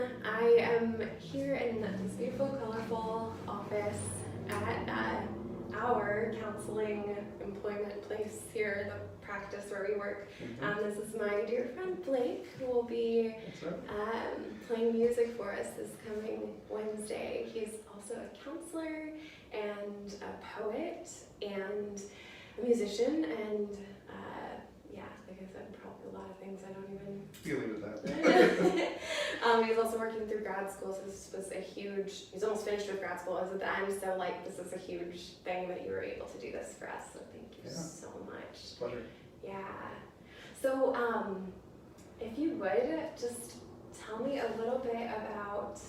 I am here in this beautiful, colorful office at our counseling employment place here, the practice where we work. This is my dear friend Blake, who will be playing music for us this coming Wednesday. He's also a counselor and a poet and a musician and like I said, probably a lot of things I don't even... You leave it at that. He's also working through grad school, so this was a huge... He's almost finished with grad school as of the end, so this is a huge thing that you were able to do this for us, so thank you so much. It's a pleasure. Yeah. So, if you would, just tell me a little bit about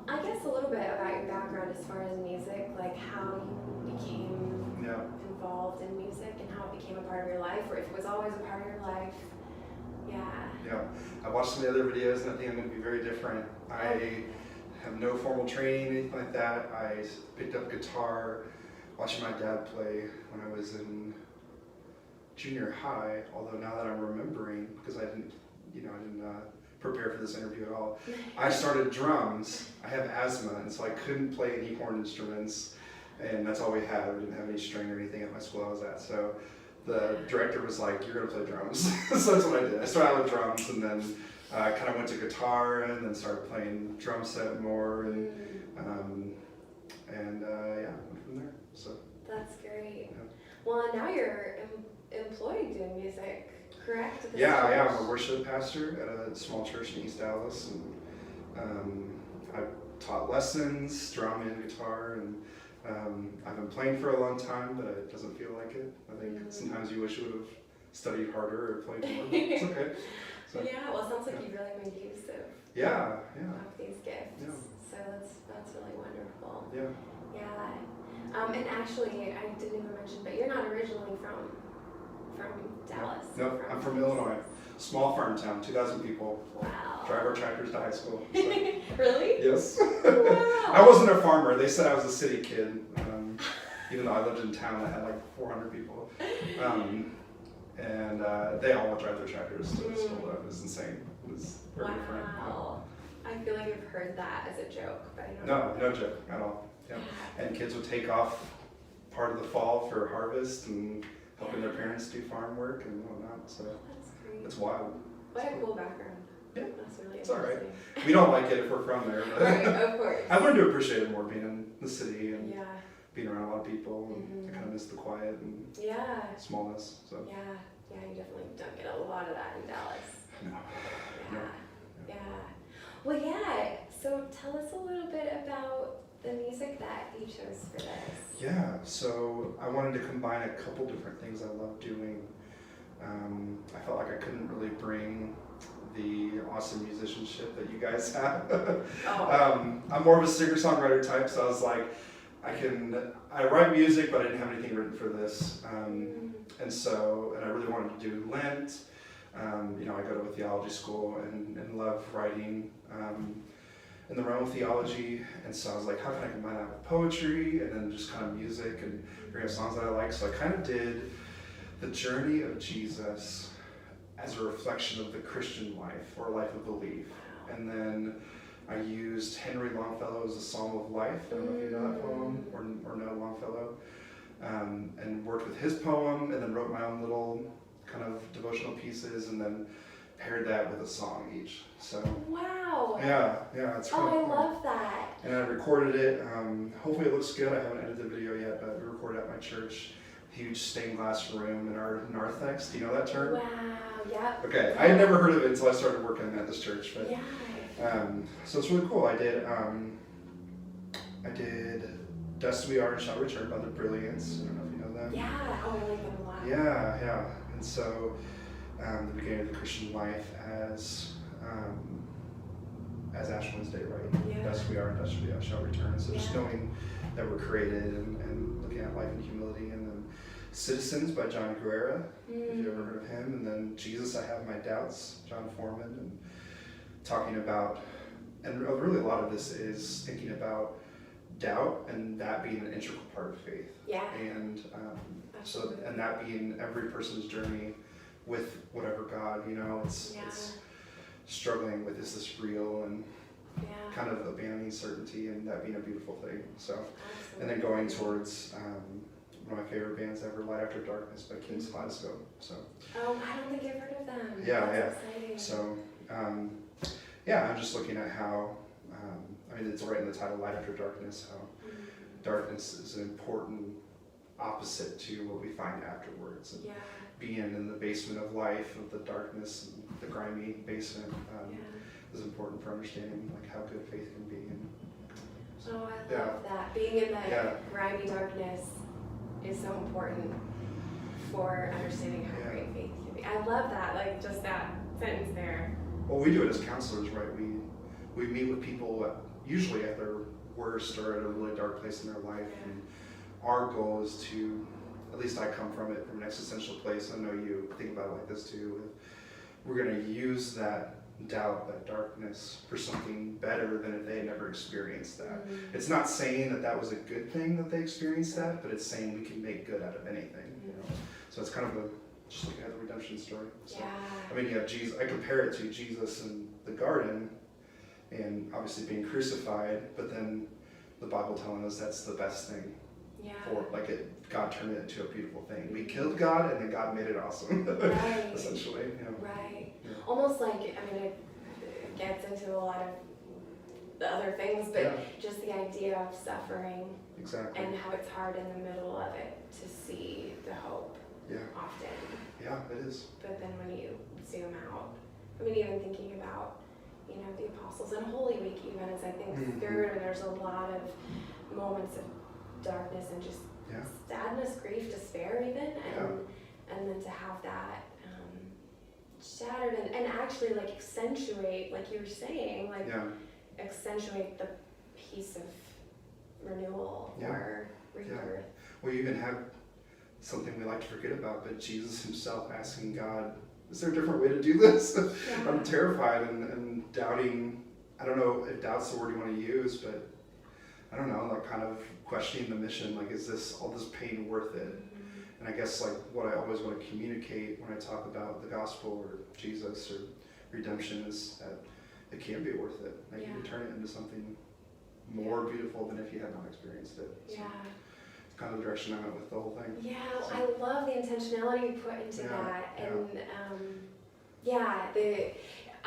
I guess a little bit about your background as far as music, like how you became involved in music and how it became a part of your life, or if it was always a part of your life. Yeah. I watched some of the other videos and I think I'm going to be very different. I have no formal training, anything like that. I picked up guitar watching my dad play when I was in junior high, although now that I'm remembering, because I didn't prepare for this interview at all. I started drums. I have asthma, and so I couldn't play any horn instruments, and that's all we had. We didn't have any string or anything at my school I was at. So the director was like, "You're gonna play drums." So that's what I did. I started out with drums, and then kind of went to guitar, and then started playing drum set more, and went from there. So that's great. Yeah. Well, now you're employed doing music. Correct? Yeah, I'm a worship pastor at a small church in East Dallas, and I've taught lessons, drum and guitar, and I've been playing for a long time, but it doesn't feel like it. I think sometimes you wish you would have studied harder or played more, but it's okay. So, yeah, well, it sounds like you've really made use of these gifts. Yeah. So that's really wonderful. Yeah. And actually, I didn't even mention, but you're not originally from Dallas. No, I'm from Illinois. Small farm town, 2,000 people. Wow. Drive our tractors to high school. So. Really? Yes. Wow. I wasn't a farmer. They said I was a city kid, even though I lived in town that had like 400 people. They all drive their tractors to school. It was insane. It was very different. Wow. I feel like I've heard that as a joke, but I don't know. No joke at all. Yeah. And kids would take off part of the fall for harvest and helping their parents do farm work and whatnot. So that's great. It's wild. What a cool background. Yeah. That's really it's all right. interesting. We don't like it if we're from there. But right, of course. I've learned to appreciate it more being in the city and being around a lot of people. And I kind of miss the quiet and smallness. So yeah, you definitely don't get a lot of that in Dallas. No. Yeah. Well, so tell us a little bit about the music that you chose for this. Yeah, so I wanted to combine a couple different things I love doing. I felt like I couldn't really bring the awesome musicianship that you guys have. I'm more of a singer-songwriter type, so I was like, I write music, but I didn't have anything written for this. And I really wanted to do Lent. I go to a theology school and love writing in the realm of theology, and so I was like, how can I combine that with poetry and then just kind of music and bring up songs that I like? So I kind of did the journey of Jesus as a reflection of the Christian life or life of belief. And then I used Henry Longfellow's A Psalm of Life. I don't know if you know that poem or know Longfellow. And worked with his poem and then wrote my own little kind of devotional pieces and then paired that with a song each. So wow. Yeah, it's really cool. I love that. And I recorded it. Hopefully it looks good. I haven't edited the video yet, but we recorded at my church. Huge stained glass room in our narthex. Do you know that term? Wow. Yeah. Okay. I had never heard of it until I started working at this church, but so it's really cool. I did Dust We Are and Shall Return by the Brilliants. I don't know if you know them. Yeah. Oh, I like them a lot. Yeah. And so the beginning of the Christian life as Ash Wednesday, right? Yeah. Dust we are and dust we shall return. So just knowing that we're created and looking at life in humility. And then Citizens by John Guerra, if you ever heard of him. And then Jesus, I Have My Doubts, John Foreman. And talking about, and really a lot of this is thinking about doubt and that being an integral part of faith. Yeah. And and that being every person's journey with whatever God, it's struggling with, is this real, and Yeah. kind of abandoning certainty and that being a beautiful thing. So, Absolutely. and then going towards one of my favorite bands ever, Light After Darkness by King's Kaleidoscope. So, Oh, I don't think I've heard of them. Yeah, That's exciting. so yeah, I'm just looking at how, I mean, it's right in the title, Light After Darkness, how darkness is an important opposite to what we find afterwards. And Yeah. being in the basement of life, of the darkness, and the grimy basement, Yeah. is important for understanding like how good faith can be. And Oh, I love Yeah. that. Being in that Yeah. grimy darkness is so important for understanding how Yeah. great faith can be. I love that, like just that sentence there. Well, we do it as counselors, right? We meet with people usually at their worst or at a really dark place in their life, Yeah. and our goal is to, at least I come from it from an existential place. I know you think about it like this too. We're going to use that doubt, that darkness, for something better than if they had never experienced that. It's not saying that that was a good thing that they experienced that, but it's saying we can make good out of anything. You know? So it's kind of just looking at the redemption story. So, Yeah. I mean, you have Jesus. I compare it to Jesus in the garden, and obviously being crucified, but then the Bible telling us that's the best thing Yeah. for, like, God turned it into a beautiful thing. We killed God, and then God made it awesome. Right. Essentially, you know. Right. Yeah. Almost like, I mean, it gets into a lot of the other things, but Yeah. just the idea of suffering Exactly. and how it's hard in the middle of it to see the hope Yeah. often. Yeah, it is. But then when you zoom out, I mean, even thinking about, you know, the apostles and Holy Week, even as I think Mhm. through, and there's a lot of moments of darkness and just Yeah. sadness, grief, despair, even, Yeah. and then to have that shattered and actually like accentuate, like you were saying, like Yeah. accentuate the piece of renewal Yeah. or rebirth. We even have something we like to forget about, but Jesus himself asking God, is there a different way to do this? Yeah. I'm terrified and doubting. I don't know if doubt's the word you want to use, but I don't know, like kind of questioning the mission. Like, is this all this pain worth it? And I guess like what I always want to communicate when I talk about the gospel or Jesus or redemption is that it can be worth it. Like you can Yeah. turn it into something more beautiful than if you had not experienced it. So Yeah. it's kind of the direction I went with the whole thing. Yeah, I love the intentionality you put into Yeah, that, yeah. and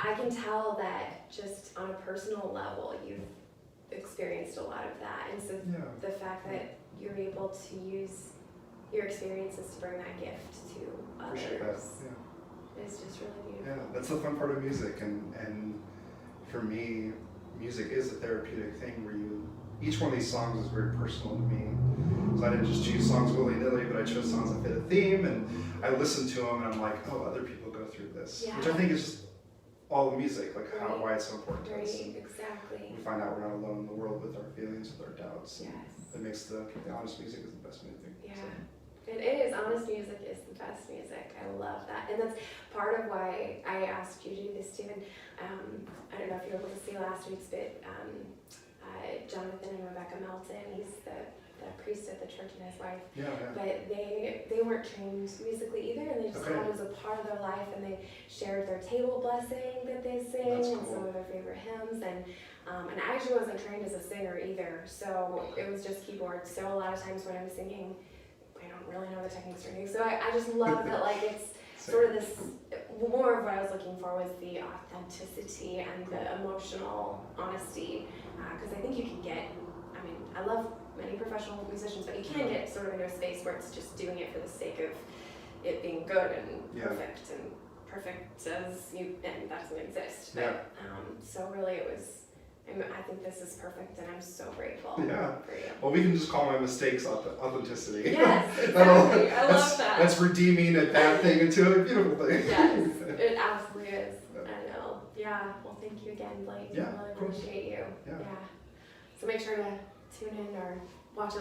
I can tell that just on a personal level, you've experienced a lot of that, and so Yeah. the fact that you're able to use your experiences to bring that gift to Appreciate that. others Yeah. is just really beautiful. Yeah, that's the fun part of music, and for me, music is a therapeutic thing where each one of these songs is very personal to me. So I didn't just choose songs willy-nilly, but I chose songs that fit a theme, and I listened to them, and I'm like, oh, other people go through this, Yeah. which I think is just all the music, like Right. why it's so important to us. Right, exactly. We find out we're not alone in the world with our feelings, with our doubts. Yes. It makes the honest music is the best music. Yeah. So, It is. Honest music is the best music. I love that. And that's part of why I asked you to do this too. And I don't know if you were able to see last week's, but Jonathan and Rebecca Melton, he's the priest of the church, and his wife. yeah, yeah. But they weren't trained musically either, and they just Okay. had it as a part of their life, and they shared their table blessing that they sing That's and cool. some of their favorite hymns. And I actually wasn't trained as a singer either, so it was just keyboards. So a lot of times when I was singing, I don't really know the techniques or anything. So I just love that, like, it's sort of this, more of what I was looking for was the authenticity and the emotional honesty, because I think you can get, I mean, I love many professional musicians, but you can get sort of into a space where it's just doing it for the sake of it being good and Yeah. perfect as you, and that doesn't exist. But, Yeah. so really it was, I think this is perfect, and I'm so grateful Yeah. for you. Well, we can just call my mistakes authenticity. Yes, exactly. I love that's, that. That's redeeming a bad thing into a beautiful thing. Yes, it absolutely is. I know. Yeah. Well, thank you again, Blake. Yeah, I really of course. appreciate you. Yeah. So make sure to tune in or